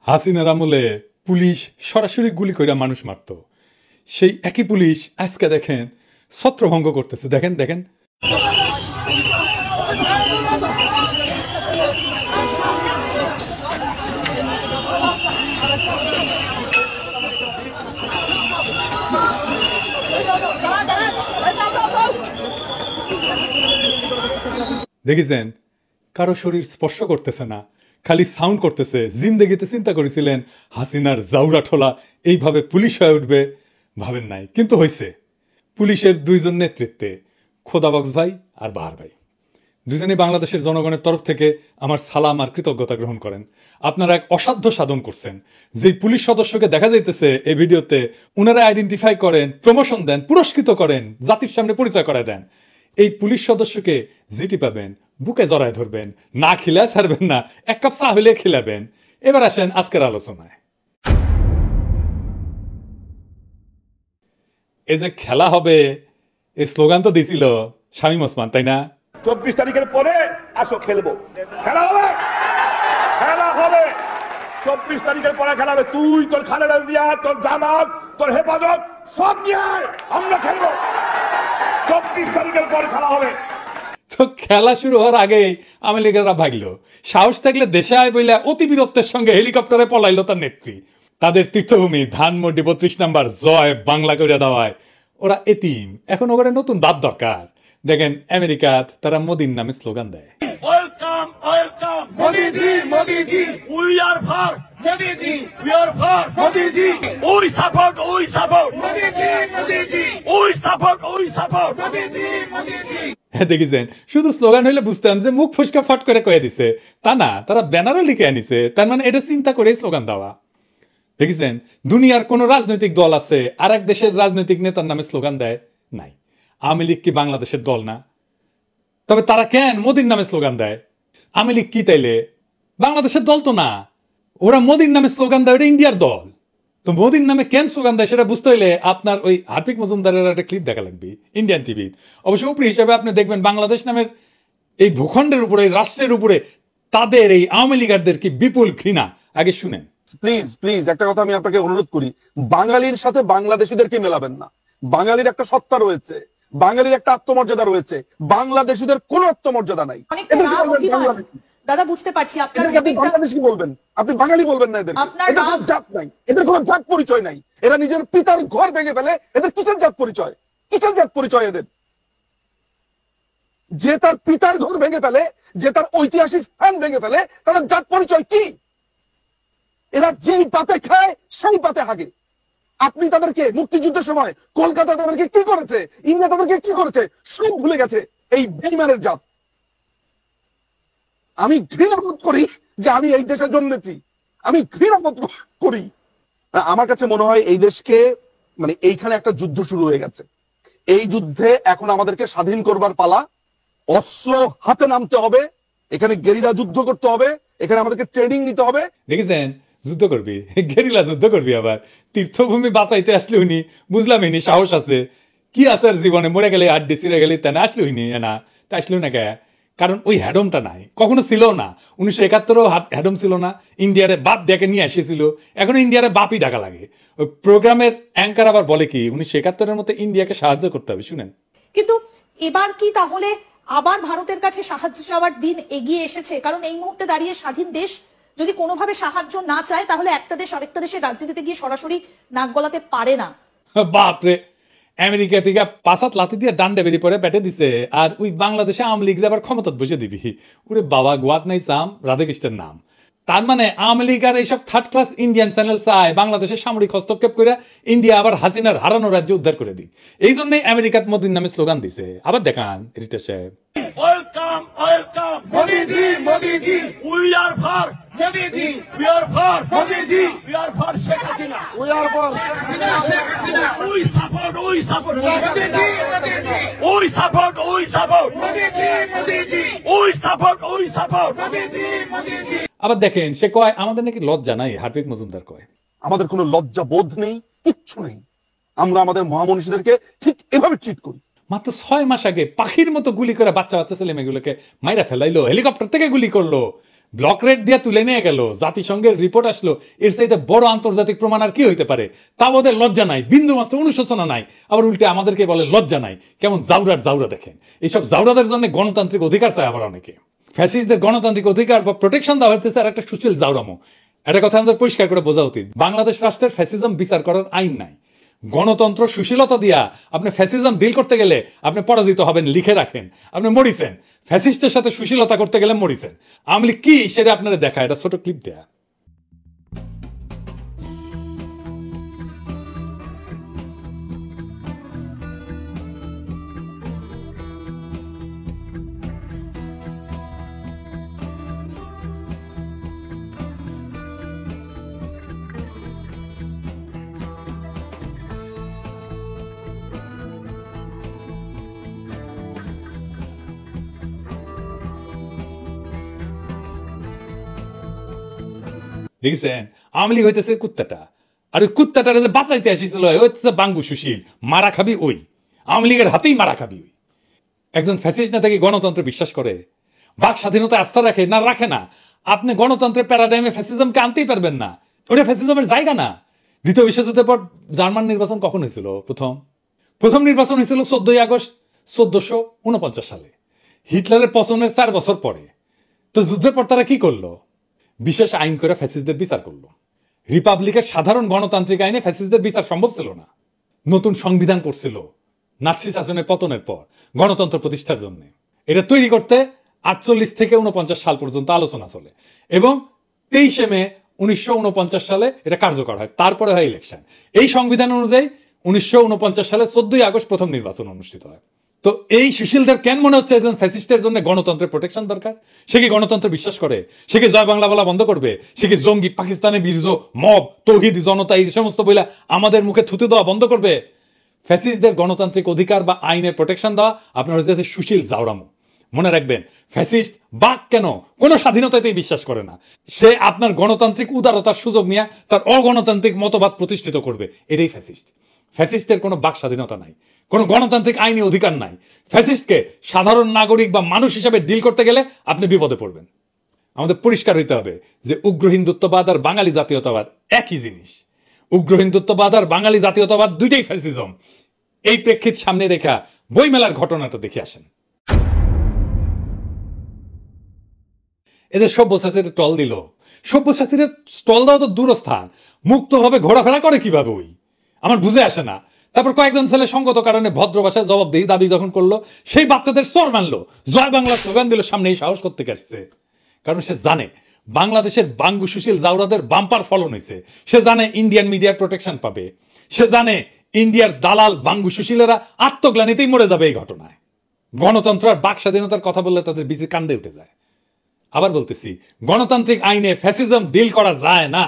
হাসিনার আমলে পুলিশ সরাসরি গুলি কইরা মানুষ মারত, সেই একই পুলিশ আজকে দেখেন ছত্রভঙ্গ করতেছে। দেখেন দেখেন দেখেছেন, কারো শরীর স্পর্শ করতেছে না, খালি সাউন্ড করতেছে। জিন্দেগিতে চিন্তা করেছিলেন হাসিনার জাউরা ঠোলা এইভাবে পুলিশ হয়ে উঠবে? ভাবেন নাই, কিন্তু হয়েছে। পুলিশের দুইজন নেতৃত্বে, খোদাবক্স ভাই আর বাহার ভাই, দুজনেই বাংলাদেশের জনগণের তরফ থেকে আমার সালাম আর কৃতজ্ঞতা গ্রহণ করেন। আপনারা এক অসাধ্য সাধন করছেন। যে পুলিশ সদস্যকে দেখা যাইতেছে এই ভিডিওতে, উনারা আইডেন্টিফাই করেন, প্রমোশন দেন, পুরস্কৃত করেন, জাতির সামনে পরিচয় করায় দেন। এই পুলিশ সদস্যকে জিটি পাবেন, বুকে জড়ায় ধরবেন, না খিলায় ছাড়বেন না, এক কাপ চা হইলে খিলাবেন। এবার আসেন আজকের আলোচনায়। এই যে খেলা হবে, এই স্লোগান তো দিছিল শামীম ওসমান, তাই না? 24 তারিখের পরে আসো খেলবো, খেলা হবে, খেলা হবে। 24 তারিখের পরে খেলা হবে। তুই, তোর খালেদা জিয়া, তোর জামাত, তোর হেফাজত সব নিয়ে আমরা খেলবো। 24 তারিখের পরে খেলা হবে। তো খেলা শুরু হওয়ার আগেই আওয়ামী লীগেরা ভাগলো। সাহস থাকলে দেশে আয় বইলা অতি বীরত্বের সঙ্গে হেলিকপ্টারে পলাইলো তার নেত্রী। তাদের তীর্থভূমি ধানমন্ডি 32 নম্বর জয় বাংলা করে দেওয়ায় ওরা এতিম। এখন ওখানে নতুন বাদ দরকার। দেখেন আমেরিকাত তারা মোদির নামে স্লোগান দেয়, welcome welcome Modiji Modiji, we are for Modiji, we are for Modiji, we support Modiji Modiji, we support মোদিজি মোদিজি। দেখেছেন, শুধু স্লোগান হইলে বুঝতাম যে মুখ ফুসকা ফট করে কয়ে দিছে, তা না, তারা ব্যানারও লিখে আনিছে। তার মানে এটা চিন্তা করে স্লোগান দেওয়া। দেখেছেন, দুনিয়ার কোন রাজনৈতিক দল আছে আর এক দেশের রাজনৈতিক নেতার নামে স্লোগান দেয়? নাই। আওয়ামী লীগ কি বাংলাদেশের দল না? তবে তারা কেন মোদির নামে স্লোগান দেয়? আওয়ামী লীগ কি তাইলে বাংলাদেশের দল তো না? ওরা মোদির নামে স্লোগান দেয়, ওটা ইন্ডিয়ার দল। তো মোদির নামে কেন স্লোগান দেয় সেটা বুঝতে হইলে আপনার ওই হার্পিক মজুমদারের একটা ক্লিপ দেখা লাগবে ইন্ডিয়ান টিভি। অবশ্য উপরি হিসাবে আপনি দেখবেন বাংলাদেশ নামের এই ভূখণ্ডের উপরে, এই রাষ্ট্রের উপরে তাদের এই আওয়ামী লীগারদের কি বিপুল ঘৃণা। আগে শুনেন। প্লিজ প্লিজ একটা কথা আমি আপনাকে অনুরোধ করি, বাঙালির সাথে বাংলাদেশিদেরকে মেলাবেন না। বাঙালির একটা সত্তা রয়েছে, বাঙালির একটা আত্মমর্যাদা রয়েছে, বাংলাদেশিদের কোন আত্মমর্যাদা নাই। দাদা বুঝতে পারছি আপনার বাংলাদেশি বলবেন, আপনি বাঙালি বলবেন না। এদের কোনো জাত নাই, এদের কোনো জাত পরিচয় নাই। এরা নিজের পিতার ঘর ভেঙে ফেলে, এদের কিসের জাত পরিচয়? কিসের জাত পরিচয় এদের? যে তার পিতার ঘর ভেঙে ফেলে, যে তার ঐতিহাসিক স্থান ভেঙে ফেলে, তাদের জাত পরিচয় কি? এরা যেই পাতে খায় সেই পাতে হাগে। আপনি তাদেরকে মুক্তিযুদ্ধের সময় কলকাতা তাদেরকে কি করেছে, ইন্ডিয়া তাদেরকে কি করেছে সব ভুলে গেছে এই বেঈমানের জাত। আমি ঘৃণা বোধ করি যে আমি এই দেশে জন্মেছি, আমি ঘৃণা বোধ করি। আমার কাছে মনে হয় এই দেশকে, মানে এইখানে একটা যুদ্ধ শুরু হয়ে গেছে। এই যুদ্ধে এখন আমাদেরকে স্বাধীন করবার পালা। অস্ত্র হাতে নামতে হবে, এখানে গেরিলা যুদ্ধ করতে হবে, এখানে আমাদেরকে ট্রেনিং নিতে হবে। দেখেছেন, যুদ্ধ করবি, গেরিলা যুদ্ধ করবি। আবার তীর্থভূমি বাঁচাইতে আসলে উনি বুঝলাম ইনি সাহস আছে কি আছে আর জীবনে, মরে গেলে আড্ডি ছিঁড়ে গেলে তা না আসলে উনি না, তা আসলেও না কে? কারণ ওই হ্যাডমটা নাই, কখনো ছিল না। 1971-ও হ্যাডম ছিল না, ইন্ডিয়ারে বাপ ডেকে নিয়ে এসেছিল। এখন ইন্ডিয়ারে বাপই ডাকা লাগে। ওই প্রোগ্রামের অ্যাঙ্কার আবার বলে কি 1971-এর মতো ইন্ডিয়াকে সাহায্য করতে হবে। শুনেন, কিন্তু এবার কি তাহলে আবার ভারতের কাছে সাহায্য চাওয়ার দিন এগিয়ে এসেছে? কারণ এই মুহূর্তে দাঁড়িয়ে স্বাধীন দেশ যদি কোনোভাবে সাহায্য না চায়, তাহলে একটা দেশ আরেকটা দেশের রাজনীতিতে গিয়ে সরাসরি নাক গলাতে পারে না। বাপরে, আমেরিকা থেকে 5 হাত লাথি দিয়ে ডান্ডে বেরিয়ে পরে ব্যাটে দিছে, আর ওই বাংলাদেশে আওয়ামী লীগের আবার ক্ষমতাত বসে দিবি। ওরে বাবা, গোয়াত নাই চাম, রাধাকৃষ্ণের নাম। তার মানে আওয়ামী লীগ আর এইসব থার্ড ক্লাস ইন্ডিয়ান চ্যানেল চায় বাংলাদেশের সামরিক হস্তক্ষেপ করে ইন্ডিয়া আবার হাসিনার হারানো রাজ্য উদ্ধার করে দিই। এই জন্যই আমেরিকাত মোদির নামে স্লোগান দিছে। আবার দেখান রিটা সাহেব, welcome welcome Modiji Modiji, we are for Modiji, we are for Modiji, we are for Sheikh Hasina, we are for Sheikh Hasina, we support Modiji Modiji, we support Modiji Modiji, we support মোদিজি মোদিজি। আবার দেখেন সে কয় আমাদের নাকি লজ্জা নাই। হার্পিক মজুমদার কয় আমাদের কোনো লজ্জা বোধ নেই, কিচ্ছু নেই। আমরা আমাদের মহামনীষীদেরকে ঠিক এভাবে ট্রিট করি। মাত্র 6 মাস আগে পাখির মতো গুলি করে বাচ্চা বাচ্চা ছেলে মেয়েগুলোকে মাইরা ফেলাইলো, হেলিকপ্টার থেকে গুলি করলো। ব্লক রেট দিয়ে তুলে নিয়ে গেল, জাতিসংঘের রিপোর্ট আসলো, এর চাইতে বড় আন্তর্জাতিক প্রমাণ আর কি হইতে পারে? তা ওদের লজ্জা নাই, বিন্দু মাত্র অনুশোচনা নাই, আবার উল্টে আমাদেরকে বলে লজ্জা নাই। কেমন জাউরা দেখেন। এইসব জাউরাদের জন্য গণতান্ত্রিক অধিকার চায় আবার অনেকে। ফ্যাসিস্টদের গণতান্ত্রিক অধিকার বা প্রোটেকশন দেওয়া হচ্ছে আর একটা সুশীল জাউরামো। একটা কথা আমাদের পরিষ্কার করে বোঝা উচিত, বাংলাদেশ রাষ্ট্রের ফ্যাসিজম বিচার করার আইন নাই। গণতন্ত্র সুশীলতা দিয়া আপনি ফ্যাসিজম ডিল করতে গেলে আপনি পরাজিত হবেন, লিখে রাখেন। আপনি মরিছেন, ফ্যাসিস্টের সাথে সুশীলতা করতে গেলে মরিছেন। আওয়ামী লীগ কি সেটা আপনারা দেখা, এটা ছোট ক্লিপ দেয়া। দেখছেন, আওয়ামী লীগ হইতেছে কুত্তাটা, আর ওই কুত্তাটারে যে বাঁচাইতে আসিছিল হইতেছে বাঙ্গু সুশীল। মারা খাবি ওই, আওয়ামী লীগের হাতেই মারা খাবি ওই। একজন ফ্যাসিস্ট নেতা কি গণতন্ত্রে বিশ্বাস করে, বাক স্বাধীনতা আস্থা রাখে না? রাখে না। আপনি গণতন্ত্রের প্যারাডাইমে ফ্যাসিজমকে আনতেই পারবেন না, ওটা ফ্যাসিজমের জায়গা না। দ্বিতীয় বিশ্বযুদ্ধের পর জার্মান নির্বাচন কখন হয়েছিল? প্রথম নির্বাচন হয়েছিল 14 আগস্ট 1449 সালে, হিটলারের পতনের 4 বছর পরে। তো যুদ্ধের পর তারা কি করলো? বিশেষ আইন করে ফ্যাসিস্টদের বিচার করলো। রিপাবলিকের সাধারণ গণতান্ত্রিক আইনে ফ্যাসিস্টদের বিচার সম্ভব ছিল না। নতুন সংবিধান করছিল নাৎসি শাসনের পতনের পর গণতন্ত্র প্রতিষ্ঠার জন্য। এটা তৈরি করতে 48 থেকে 49 সাল পর্যন্ত আলোচনা চলে এবং 23 মে 1949 সালে এটা কার্যকর হয়। তারপরে হয় ইলেকশন। এই সংবিধান অনুযায়ী 1949 সালে 14 আগস্ট প্রথম নির্বাচন অনুষ্ঠিত হয়। তো এই সুশীলদের কেন মনে হচ্ছে একজন ফ্যাসিস্টের জন্য গণতন্ত্রের প্রোটেকশন দরকার? সে কি গণতন্ত্র বিশ্বাস করে? সে কি জয় বাংলা বলা বন্ধ করবে? সে কি জঙ্গি, পাকিস্তানের বীর্য, মব, তৌহিদ, জনতা এই সমস্ত বইলা আমাদের মুখে থুতু দেওয়া বন্ধ করবে? ফ্যাসিস্টদের গণতান্ত্রিক অধিকার বা আইনের প্রোটেকশন দেওয়া আপনার হচ্ছে সুশীল জাউরামো। মনে রাখবেন, ফ্যাসিস্ট বাক কেন কোনো স্বাধীনতাতেই বিশ্বাস করে না। সে আপনার গণতান্ত্রিক উদারতার সুযোগ নিয়ে তার অগণতান্ত্রিক মতবাদ প্রতিষ্ঠিত করবে। এটাই ফ্যাসিস্ট। ফ্যাসিস্টের কোনো বাক স্বাধীনতা নাই, কোনো গণতান্ত্রিক আইনি অধিকার নাই। ফ্যাসিস্টকে সাধারণ নাগরিক বা মানুষ হিসাবে ডিল করতে গেলে আপনি বিপদে পড়বেন। আমাদের পরিষ্কার হইতে হবে যে উগ্র হিন্দুত্ববাদ আর বাঙালি জাতীয়তাবাদ একই জিনিস। উগ্র হিন্দুত্ববাদ আর বাঙালি জাতীয়তাবাদ দুইটাই ফ্যাসিজম। এই প্রেক্ষিত সামনে রেখা বইমেলার ঘটনাটা দেখে আসেন। এদের সব্যসাচীর টল দিল। সব্যসাচীর স্টল দেওয়া তো দূরস্থান, মুক্তভাবে ঘোরাফেরা করে কিভাবে ওই আমার বুঝে আসে না। তারপর কয়েকজন ছেলে সঙ্গত কারণে ভদ্র ভাষায় জবাবদিহি দাবি যখন করলো, সেই বাচ্চাদের চর মানলো, জয় বাংলা স্লোগান দিল, সামনে এই সাহস করতে আসছে। কারণ সে জানে বাংলাদেশের বাঙ্গু সুশীল জাউরাদের বাম্পার ফলন হয়েছে। সে জানে ইন্ডিয়ান মিডিয়ার প্রোটেকশন পাবে। সে জানে ইন্ডিয়ার দালাল বাঙ্গু সুশীলেরা আত্মগ্লানিতেই মরে যাবে এই ঘটনায়। গণতন্ত্র আর বাক স্বাধীনতার কথা বললে তাদের বিচি কান্দে উঠে যায়। আবার বলতেছি, গণতান্ত্রিক আইনে ফ্যাসিজম ডিল করা যায় না।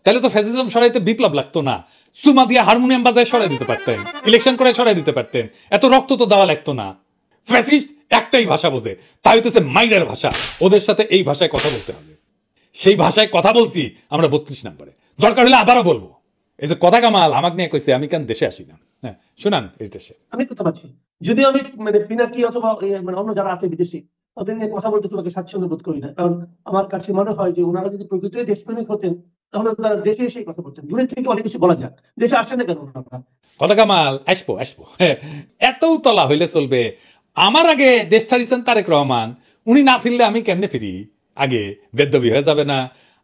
তাহলে তো ফ্যাসিজম সরাইতে বিপ্লব লাগতো না, সুমা দিয়ে হারমোনিয়াম বাজায় সরাই দিতে পারতেন, ইলেকশন করে সরাই দিতে পারতেন, এত রক্ত তো দেওয়া লাগতো না। ফ্যাসিস্ট একটাই ভাষা বোঝে, তাই হইতেছে মাইরের ভাষা। ওদের সাথে এই ভাষায় কথা বলতে হবে। সেই ভাষায় কথা বলছি আমরা 32 নম্বরে, দরকার হলে আবারও বলবো। এই যে কথা কামাল আমাকে নিয়ে কইছে আমি কেন দেশে আসি না। হ্যাঁ শুনান, আমি কথা পাচ্ছি যদি আমি মানে পিনাকি অথবা মানে অন্য যারা আছে বিদেশি ওদের নিয়ে কথা বলতে তোমাকে স্বাচ্ছন্দ্য বোধ করি না। কারণ আমার কাছে মনে হয় যে ওনারা যদি প্রকৃতই দেশপ্রেমিক হতেন তাহলে তারা দেশে এসে কথা বলতেন। দূরের থেকে অনেক কিছু বলা যাক, দেশে আসছে না কেন ওনারা? কথা কামাল আসবো এত তলা হইলে চলবে? আমার আগে দেশ ছাড়িয়েছেন তারেক রহমান, উনি না ফিরলে আমি কেমনে ফিরি? আগে বেদ্যবি হয়ে যাবে না?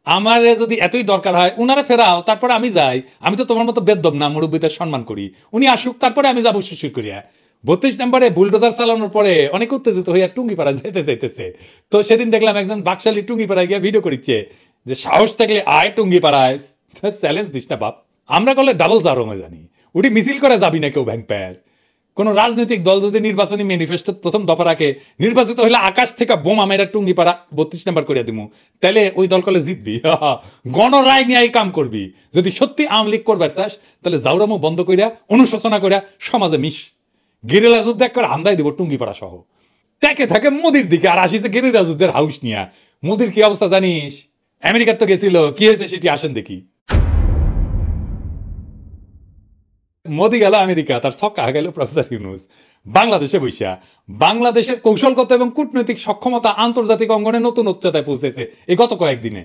আমার যদি এতই দরকার হয় উনারা ফেরাও, তারপরে আমি যাই। আমি তো তোমার মতো বেদ্যব না, মুরব্বীদের সম্মান করি। উনি আসুক, তারপরে আমি যাবো শ্বশুর করিয়া। 32 নম্বরে বুলডোজার চালানোর পরে অনেক উত্তেজিত হইয়া টুঙ্গিপাড়া যাইতেছে। তো সেদিন দেখলাম একজন বাকশালী টুঙ্গিপাড়ায় গিয়ে ভিডিও করিচ্ছে যে সাহস থাকলে আয় টুঙ্গিপাড়ায়, চ্যালেঞ্জ দিস না বাপ। আমরা করলে ডাবল জারমে জানি, উঠি মিছিল করে যাবি না কেউ ব্যাংক প্যার। কোন রাজনৈতিক দল যদি নির্বাচনী ম্যানিফেস্টো প্রথম দফা রাখে নির্বাচিত হইলে আকাশ থেকে বোমা মেরা টুঙ্গিপাড়া 32 নম্বর করিয়া দিমু, তাহলে ওই দল কলে জিতবি। গণরায় নিয়ে এই কাম করবি। যদি সত্যি আওয়ামী লীগ করবার চাস তাহলে জাউরামো বন্ধ করিয়া অনুশোচনা করিয়া সমাজে মিশ। গেরিলা যুদ্ধ একবার হামদাই দিব টুঙ্গিপাড়া সহ। দেখে থাকে মোদির দিকে আর আসিছে গেরিলা যুদ্ধের হাউস নিয়া। মোদির কি অবস্থা জানিস? আমেরিকার তো গেছিল, কি হয়েছে সেটি আসেন দেখি। মোদি গেল আমেরিকা, তার ছক্কা গেল প্রফেসর ইউনূস বাংলাদেশে বৈশা বাংলাদেশের কৌশলগত এবং কূটনৈতিক সক্ষমতা আন্তর্জাতিক অঙ্গনে নতুন উচ্চতায় পৌঁছেছে এই গত কয়েকদিনে।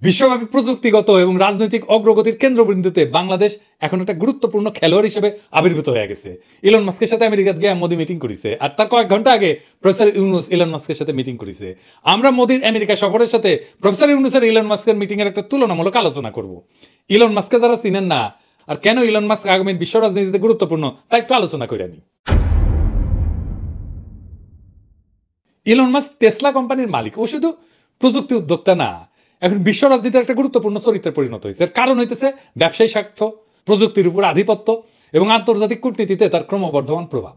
বিশ্বব্যাপী প্রযুক্তিগত এবং রাজনৈতিক অগ্রগতির কেন্দ্রবিন্দুতে বাংলাদেশ এখন একটা গুরুত্বপূর্ণ খেলোয়াড় হিসেবে আবির্ভূত হয়ে গেছে। ইলন মাস্কের সাথে আমেরিকাতে গিয়ে মোদি মিটিং করেছে, আর তার কয়েক ঘন্টা আগে প্রফেসর ইউনূস ইলন মাস্কের সাথে মিটিং করেছে। আমরা মোদির আমেরিকা সফরের সাথে প্রফেসর ইউনূসের ইলন মাস্কের মিটিং এর একটা তুলনামূলক আলোচনা করব। ইলন মাস্ককে যারা চিনেন না আর কেন ইলন মাস্ক আগামী বিশ্ব রাজনীতিতে গুরুত্বপূর্ণ তা একটু আলোচনা করে নি। ইলন মাস্ক টেসলা কোম্পানির মালিক, ও শুধু প্রযুক্তি উদ্যোক্তা না, এখন বিশ্ব রাজনীতির একটা গুরুত্বপূর্ণ চরিত্রে পরিণত হয়েছে। এর কারণ হইতেছে ব্যবসায়ী স্বার্থ, প্রযুক্তির উপর আধিপত্য এবং আন্তর্জাতিক কূটনীতিতে তার ক্রমবর্ধমান প্রভাব।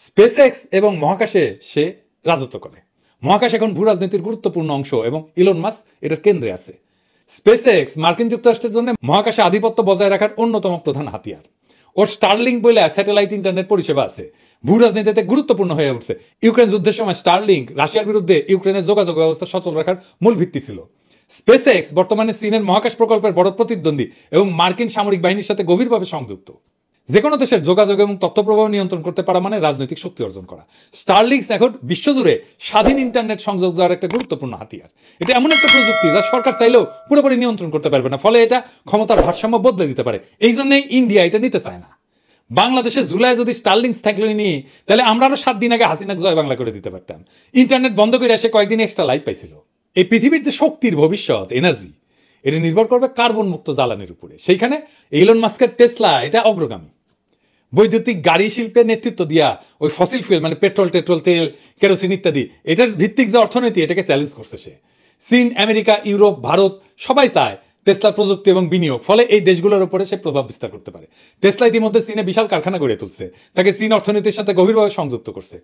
স্পেস এক্স এবং মহাকাশে সে রাজত্ব করে। মহাকাশ এখন ভূ রাজনীতির গুরুত্বপূর্ণ অংশ এবং ইলন মাস্ক এটার কেন্দ্রে আছে। স্পেস এক্স মার্কিন যুক্তরাষ্ট্রের জন্য মহাকাশে আধিপত্য বজায় রাখার অন্যতম প্রধান হাতিয়ার। ওর স্টারলিংক বলে স্যাটেলাইট ইন্টারনেট পরিষেবা আছে, ভূ রাজনীতিতে গুরুত্বপূর্ণ হয়ে উঠছে। ইউক্রেন যুদ্ধের সময় স্টারলিংক রাশিয়ার বিরুদ্ধে ইউক্রেনের যোগাযোগ ব্যবস্থা সচল রাখার মূল ভিত্তি ছিল। স্পেস এক্স বর্তমানে চীনের মহাকাশ প্রকল্পের বড় প্রতিদ্বন্দ্বী এবং মার্কিন সামরিক বাহিনীর সাথে গভীরভাবে সংযুক্ত। যে কোনো দেশের যোগাযোগ এবং তথ্য প্রবাহ নিয়ন্ত্রণ করতে পারা মানে রাজনৈতিক শক্তি অর্জন করা। স্টারলিংক এখন বিশ্বজুড়ে স্বাধীন ইন্টারনেট সংযোগ দেওয়ার একটা গুরুত্বপূর্ণ হাতিয়ার। এটা এমন একটা প্রযুক্তি যা সরকার চাইলেও পুরোপুরি নিয়ন্ত্রণ করতে পারবে না, ফলে এটা ক্ষমতার ভারসাম্য বদলে দিতে পারে। এই জন্যই ইন্ডিয়া এটা নিতে চায় না। বাংলাদেশে জুলাই যদি স্টারলিংক থাকলে নিয়ে, তাহলে আমরা আরো 7 দিন আগে হাসিনাকে জয় বাংলা করে দিতে পারতাম। ইন্টারনেট বন্ধ করে এসে কয়েকদিন এক্সট্রা লাইভ পাইছিল। এই পৃথিবীর যে শক্তির ভবিষ্যৎ এনার্জি, এটা নির্ভর করবে কার্বন মুক্ত জ্বালানির উপরে। সেইখানে ইলন মাস্কের টেসলা এটা অগ্রগামী। বৈদ্যুতিক গাড়ি শিল্পের নেতৃত্ব দিয়া ওই ফসিল ফুয়েল মানে পেট্রোল, তেল, কেরোসিন ইত্যাদি এটার ভিত্তিক যে অর্থনীতি এটাকে চ্যালেঞ্জ করছে সে। চীন, আমেরিকা, ইউরোপ, ভারত সবাই চায় টেসলার প্রযুক্তি এবং বিনিয়োগ, ফলে এই দেশগুলোর উপরে সে প্রভাব বিস্তার করতে পারে। টেসলা ইতিমধ্যে চীনে বিশাল কারখানা গড়ে তুলছে, তাকে চীন অর্থনীতির সাথে গভীরভাবে সংযুক্ত করছে।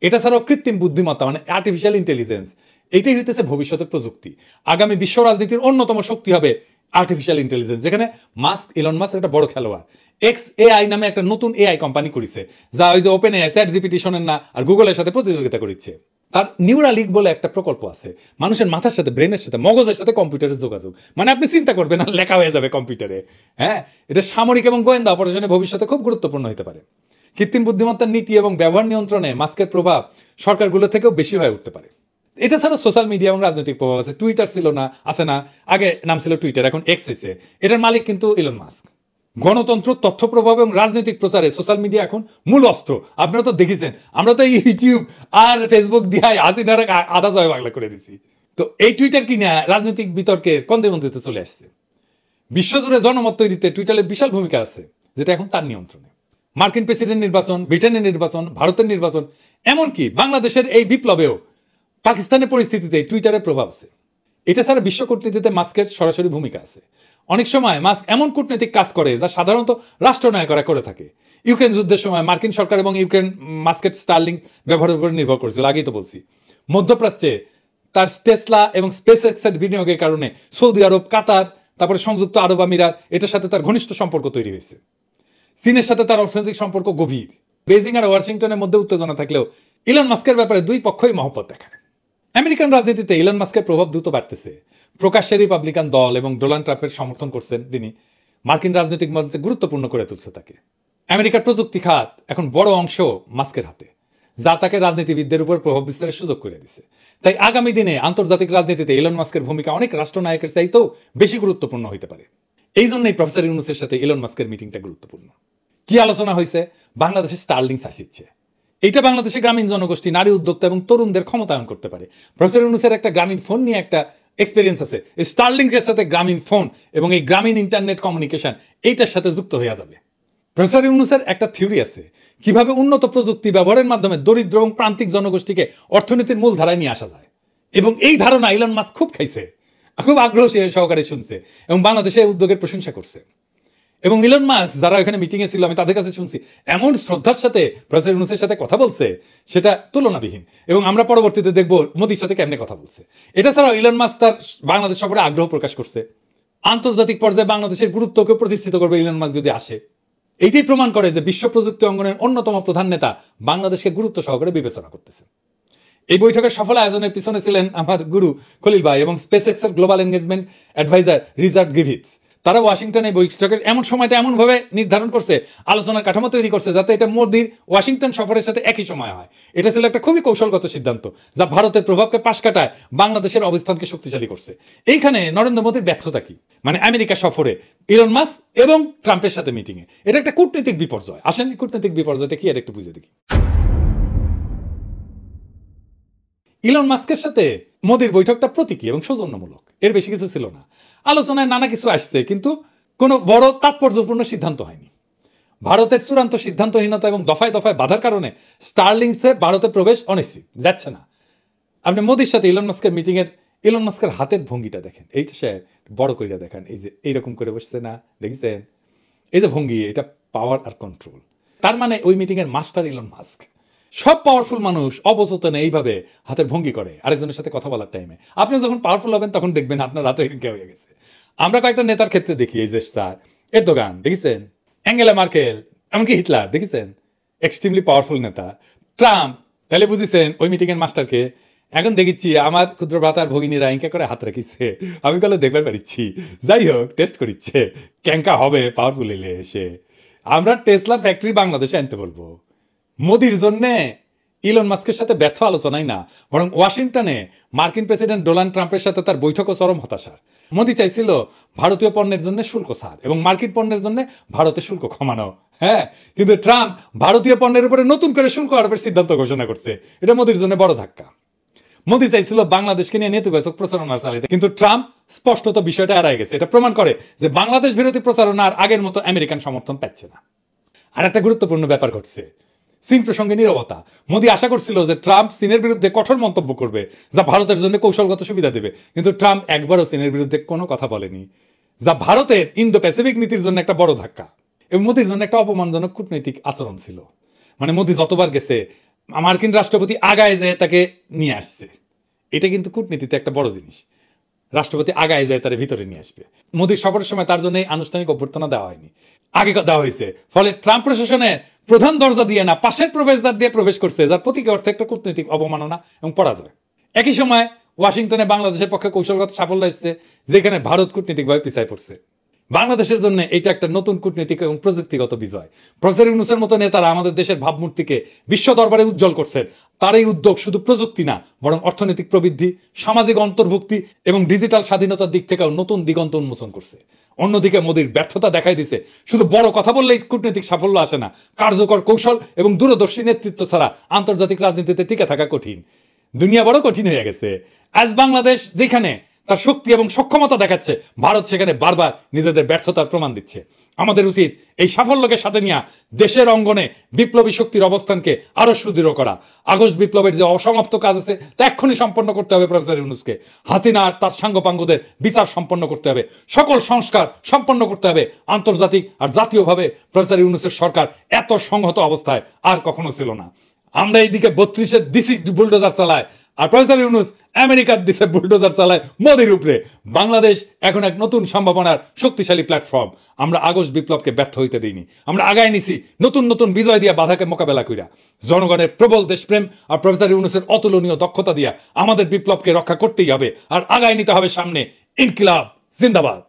এটা ছাড়াও কৃত্রিম বুদ্ধিমত্তা মানে আর্টিফিশিয়াল ইন্টেলিজেন্স, এইটাই হইতেছে ভবিষ্যতের প্রযুক্তি। আগামী বিশ্ব রাজনীতির অন্যতম শক্তি হবে আর্টিফিশিয়াল ইন্টেলিজেন্স, যেখানে ইলন মাস্ক একটা বড় খেলোয়াড়। এক্স এআই নামে একটা নতুন এআই কোম্পানি করেছে, যা ওই যে ওপেন এআই, চ্যাট জিপিটি শোনেন না, আর গুগলের সাথে প্রতিযোগিতা করছে। তার নিউরালিঙ্ক বলে একটা প্রকল্প আছে, মানুষের মাথার সাথে, ব্রেনের সাথে, মগজের সাথে কম্পিউটারের যোগাযোগ। মানে আপনি চিন্তা করবেন না, লেখা হয়ে যাবে কম্পিউটারে। হ্যাঁ, এটা সামরিক এবং গোয়েন্দা অপারেশনে ভবিষ্যতে খুব গুরুত্বপূর্ণ হতে পারে। কৃত্রিম বুদ্ধিমত্তার নীতি এবং ব্যবহার নিয়ন্ত্রণে মাস্কের প্রভাব সরকারগুলো থেকেও বেশি হয়ে উঠতে পারে। এটা ছাড়া সোশ্যাল মিডিয়া এবং রাজনৈতিক প্রভাব আছে। টুইটার ছিল না, আছে না, আগে নাম ছিল টুইটার, এখন এক্স হয়েছে। এটার মালিক কিন্তু ইলন মাস্ক। গণতন্ত্র, তথ্য প্রভাব এবং রাজনৈতিক প্রচারে সোশ্যাল মিডিয়া এখন মূল অস্ত্র। আপনারা তো দেখেছেন, আমরা তো ইউটিউব আর ফেসবুক দিয়ে হাসিনার আধা জয় বাংলা করে দিছি। তো এই টুইটার কিনা রাজনৈতিক বিতর্কের কন্দেমন্দিতে চলে আসছে। বিশ্বজুড়ে জনমত তৈরিতে টুইটারের বিশাল ভূমিকা আছে, যেটা এখন তার নিয়ন্ত্রণে। মার্কিন প্রেসিডেন্ট নির্বাচন, ব্রিটেনের নির্বাচন, ভারতের নির্বাচন, এমনকি বাংলাদেশের এই বিপ্লবেও পাকিস্তানের পরিস্থিতিতে টুইটারের প্রভাব আছে। এটা ছাড়া বিশ্ব কূটনীতিতে মাস্কের সরাসরি ভূমিকা আছে। অনেক সময় মাস্ক এমন কূটনৈতিক কাজ করে যা সাধারণত রাষ্ট্রনায়করা করে থাকে। ইউক্রেন যুদ্ধের সময় মার্কিন সরকার এবং ইউক্রেন মাস্কের স্টারলিংক ব্যবহারের উপর নির্ভর করেছিল, আগেই তো বলছি। মধ্যপ্রাচ্যে তার টেসলা এবং স্পেস এক্সের বিনিয়োগের কারণে সৌদি আরব, কাতার, তারপরে সংযুক্ত আরব আমিরাত, এটার সাথে তার ঘনিষ্ঠ সম্পর্ক তৈরি হয়েছে। চীনের সাথে তার অর্থনৈতিক সম্পর্ক গভীর। বেজিং আর ওয়াশিংটনের মধ্যে উত্তেজনা থাকলেও ইলন মাস্কের ব্যাপারে দুই পক্ষই মহব্বত দেখায়। আমেরিকান রাজনীতিতে ইলন মাস্কের প্রভাব দ্রুত বাড়তেছে। প্রকাশ্যে রিপাবলিকান দল এবং ডোনাল্ড ট্রাম্পের সমর্থন করছেন তিনি, মার্কিন রাজনৈতিক মঞ্চে গুরুত্বপূর্ণ করে তুলছে তাকে। আমেরিকার প্রযুক্তি খাত এখন বড় অংশ মাস্কের হাতে, যা তাকে রাজনীতিবিদদের উপর প্রভাব বিস্তারের সুযোগ করে দিছে। তাই আগামী দিনে আন্তর্জাতিক রাজনীতিতে ইলন মাস্কের ভূমিকা অনেক রাষ্ট্রনায়কের চাইতেও বেশি গুরুত্বপূর্ণ হতে পারে। এই জন্যই প্রফেসর ইউনূসের সাথে ইলন মাস্কের মিটিংটা গুরুত্বপূর্ণ। কি আলোচনা হয়েছে? বাংলাদেশে স্টারলিংক আসছে। এইটা বাংলাদেশের গ্রামীণ জনগোষ্ঠী, নারী উদ্যোক্তা এবং তরুণদের ক্ষমতায়ন করতে পারে। প্রফেসর ইউনূসের একটা গ্রামীণ ফোন নিয়ে একটা এক্সপেরিয়েন্স আছে। এই স্টারলিংকের সাথে গ্রামীণ ফোন এবং এই গ্রামীণ ইন্টারনেট কমিউনিকেশন এইটার সাথে যুক্ত হয়ে যাবে। প্রফেসর ইউনূসের একটা থিওরি আছে, কিভাবে উন্নত প্রযুক্তি ব্যবহারের মাধ্যমে দরিদ্র এবং প্রান্তিক জনগোষ্ঠীকে অর্থনীতির মূল ধারায় নিয়ে আসা যায়। এবং এই ধারণা ইলন মাস্ক খুব খাইছে, খুব আগ্রহ সহকারে শুনছে এবং বাংলাদেশে উদ্যোগের প্রশংসা করছে। এবং ইলন মাস্ক যারা এখানে মিটিং এ ছিল, আমি তাদের কাছে শুনছি এমন শ্রদ্ধার সাথে প্রফেসর ইউনূসের সাথে কথা বলছে, সেটা তুলনাবিহীন। এবং আমরা পরবর্তীতে দেখবো মোদির সাথে কেমনে কথা বলছে। এটা ছাড়াও ইলন মাস্ক তার বাংলাদেশ সফরে আগ্রহ প্রকাশ করছে। আন্তর্জাতিক পর্যায়ে বাংলাদেশের গুরুত্বকে প্রতিষ্ঠিত করবে ইলন মাস্ক যদি আসে। এইটাই প্রমাণ করে যে বিশ্ব প্রযুক্তি অঙ্গনের অন্যতম প্রধান নেতা বাংলাদেশকে গুরুত্ব সহকারে বিবেচনা করতেছে। এই বৈঠকের সফল আয়োজনের পিছনে ছিলেন আমার গুরু খলিল ভাই এবং স্পেস এক্সের global engagement adviser Richard Griffiths. তারা ওয়াশিংটনে বৈঠকের এমন সময়টা এমনভাবে নির্ধারণ করছে, আলোচনার কাঠামো তৈরি করছে যাতে এটা মোদির ওয়াশিংটন সফরের সাথে একই সময় হয়। এটা ছিল একটা খুবই কৌশলগত সিদ্ধান্ত, যা ভারতের প্রভাবকে পাশ কাটায় বাংলাদেশের অবস্থানকে শক্তিশালী করছে। এইখানে নরেন্দ্র মোদীর ব্যর্থতা কি? মানে আমেরিকা সফরে ইলন মাস্ক এবং ট্রাম্পের সাথে মিটিংয়ে, এটা একটা কূটনৈতিক বিপর্যয়। আসেন কূটনৈতিক বিপর্যয়টা কি আর একটু বুঝে দেখি। ইলন মাস্কের সাথে মোদির বৈঠকটা প্রতীকী এবং সৌজন্যমূলক, এর বেশি কিছু ছিল না। আলোচনায় নানা কিছু আসছে, কিন্তু কোনো বড় তাৎপর্যপূর্ণ সিদ্ধান্ত হয়নি। ভারতের চূড়ান্ত সিদ্ধান্তহীনতা এবং দফায় দফায় বাধার কারণে স্টারলিংসে ভারতে প্রবেশ অনিশ্চিত, যাচ্ছে না। আপনি মোদির সাথে ইলন মাস্কের মিটিংয়ের ইলন মাস্কের হাতের ভঙ্গিটা দেখেন, এইটা সে বড় করে দেখেন, এই যে এইরকম করে বসছে না, দেখেছেন? এই যে ভঙ্গি, এটা পাওয়ার আর কন্ট্রোল। তার মানে ওই মিটিংয়ের মাস্টার ইলন মাস্ক। সব পাওয়ারফুল মানুষ অবচেতনে এইভাবে হাতের ভঙ্গি করে আরেকজনের সাথে কথা বলার টাইমে। আপনি যখন পাওয়ারফুল হবেন তখন দেখবেন আপনার হাতে হয়ে গেছে। আমরা কয়েকটা নেতার ক্ষেত্রে দেখি, এই যে স্যার এরদোগান দেখেছেন, অ্যাঙ্গেলা মার্কেল, এমনকি হিটলার দেখেছেন, এক্সট্রিমলি পাওয়ারফুল নেতা। ট্রাম্প, তাহলে বুঝেছেন ওই মিটিংয়ের মাস্টারকে। এখন দেখেছি আমার ক্ষুদ্র ভ্রাতার ভগিনীরা ইঙ্কা করে হাত রাখিছে, আমি কলে দেখবার পারিচ্ছি। যাই হোক, টেস্ট করিচ্ছে ক্যাঙ্কা হবে পাওয়ারফুল এলে এসে। আমরা টেসলা ফ্যাক্টরি বাংলাদেশে আনতে বলবো। মোদির জন্যে ইলন মাস্কের সাথে ব্যর্থ আলোচনাই না, বরং ওয়াশিংটনে মার্কিন প্রেসিডেন্ট ডোনাল্ড ট্রাম্পের সাথে তার বৈঠকও চরম হতাশার। মোদি চাইছিল ভারতীয় পণ্যের জন্য শুল্ক ছাড় এবং মার্কিন পণ্যের জন্য ভারতের শুল্ক কমানো। হ্যাঁ, কিন্তু ট্রাম্প ভারতীয় পণ্যের উপরে নতুন করে শুল্ক আরোপের সিদ্ধান্ত ঘোষণা করছে। এটা মোদির জন্য বড় ধাক্কা। মোদি চাইছিল বাংলাদেশকে নিয়ে নেতিবাচক প্রচারণা চালাইতে, কিন্তু ট্রাম্প স্পষ্টত বিষয়টা এড়ায় গেছে। এটা প্রমাণ করে যে বাংলাদেশ বিরোধী প্রচারণা আর আগের মতো আমেরিকান সমর্থন পাচ্ছে না। আর একটা গুরুত্বপূর্ণ ব্যাপার ঘটছে, চীন প্রসঙ্গে নীরবতা। মোদি আশা করছিল যে ট্রাম্প চীনের বিরুদ্ধে কঠোর মন্তব্য করবে, যা ভারতের জন্য কৌশলগত সুবিধা দেবে, কিন্তু ট্রাম্প একবারও চীনের বিরুদ্ধে কোনো কথা বলেনি, যা ভারতের ইন্দো প্যাসিফিক নীতির জন্য একটা বড় ধাক্কা এবং মোদির জন্য একটা অপমানজনক কূটনৈতিক আচরণ ছিল। মানে মোদি যতবার গেছে মার্কিন রাষ্ট্রপতি আগায় যায় তাকে নিয়ে আসছে, এটা কিন্তু কূটনীতিতে একটা বড় জিনিস। রাষ্ট্রপতি আগায় যায় তার ভিতরে নিয়ে আসবে। মোদির সফরের সময় তার জন্য আনুষ্ঠানিক অভ্যর্থনা দেওয়া হয়নি, আগে দেওয়া হয়েছে। ফলে ট্রাম্প প্রশাসনে প্রধান দরজা দিয়ে না, পাশের প্রবেশদ্বার দিয়ে প্রবেশ করছে, যার প্রতীক অর্থে একটা কূটনৈতিক অবমাননা এবং পরাজয়। একই সময় ওয়াশিংটনে বাংলাদেশের পক্ষে কৌশলগত সাফল্য এসেছে, যেখানে ভারত কূটনীতিকভাবে পিছায় পড়ছে। বাংলাদেশের জন্য এটা একটা নতুন কূটনীতিক এবং প্রযুক্তিগত বিজয়। প্রফেসর ইউনূসের মতো নেতারা আমাদের দেশের ভাবমূর্তিকে বিশ্ব দরবারে উজ্জ্বল করছেন। তার এই উদ্যোগ শুধু প্রযুক্তি না, বরং অর্থনৈতিক প্রবৃদ্ধি, সামাজিক অন্তর্ভুক্তি এবং ডিজিটাল স্বাধীনতার দিক থেকেও নতুন দিগন্ত উন্মোচন করছে। অন্যদিকে মোদির ব্যর্থতা দেখাই দিছে শুধু বড় কথা বললেই কূটনৈতিক সাফল্য আসে না, কার্যকর কৌশল এবং দূরদর্শী নেতৃত্ব ছাড়া আন্তর্জাতিক রাজনীতিতে টিকে থাকা কঠিন। দুনিয়া বড় কঠিন হয়ে গেছে। আজ বাংলাদেশ যেখানে তার শক্তি এবং সক্ষমতা দেখাচ্ছে, ভারত সেখানে বারবার নিজেদের ব্যর্থতার প্রমাণ দিচ্ছে। আমাদের উচিত এই সাফল্যকে সাথে নিয়ে দেশের অঙ্গনে বিপ্লবী শক্তির অবস্থানকে আরো সুদৃঢ় করা। আগস্ট বিপ্লবের যে অসমাপ্ত কাজ আছে তা এক্ষুনি সম্পন্ন করতে হবে প্রফেসর ইউনূসকে। হাসিনা আর তার সাঙ্গপাঙ্গদের বিচার সম্পন্ন করতে হবে, সকল সংস্কার সম্পন্ন করতে হবে। আন্তর্জাতিক আর জাতীয়ভাবে প্রফেসর ইউনূসের সরকার এত সংহত অবস্থায় আর কখনো ছিল না। আমরা এইদিকে 32-এর ডিসি বুলডোজার চালায়, আর প্রফেসর ইউনূস আমেরিকার দেশে বুলডোজার চালায় মোদির উপরে। বাংলাদেশ এখন এক নতুন সম্ভাবনার শক্তিশালী প্ল্যাটফর্ম। আমরা আগস্ট বিপ্লবকে ব্যর্থ হইতে দিইনি, আমরা আগায় নিছি নতুন নতুন বিজয় দিয়া বাধাকে মোকাবেলা কইরা। জনগণের প্রবল দেশপ্রেম আর প্রফেসর ইউনূসের অতুলনীয় দক্ষতা দিয়া আমাদের বিপ্লবকে রক্ষা করতেই হবে আর আগায় নিতে হবে সামনে। ইনকিলাব জিন্দাবাদ।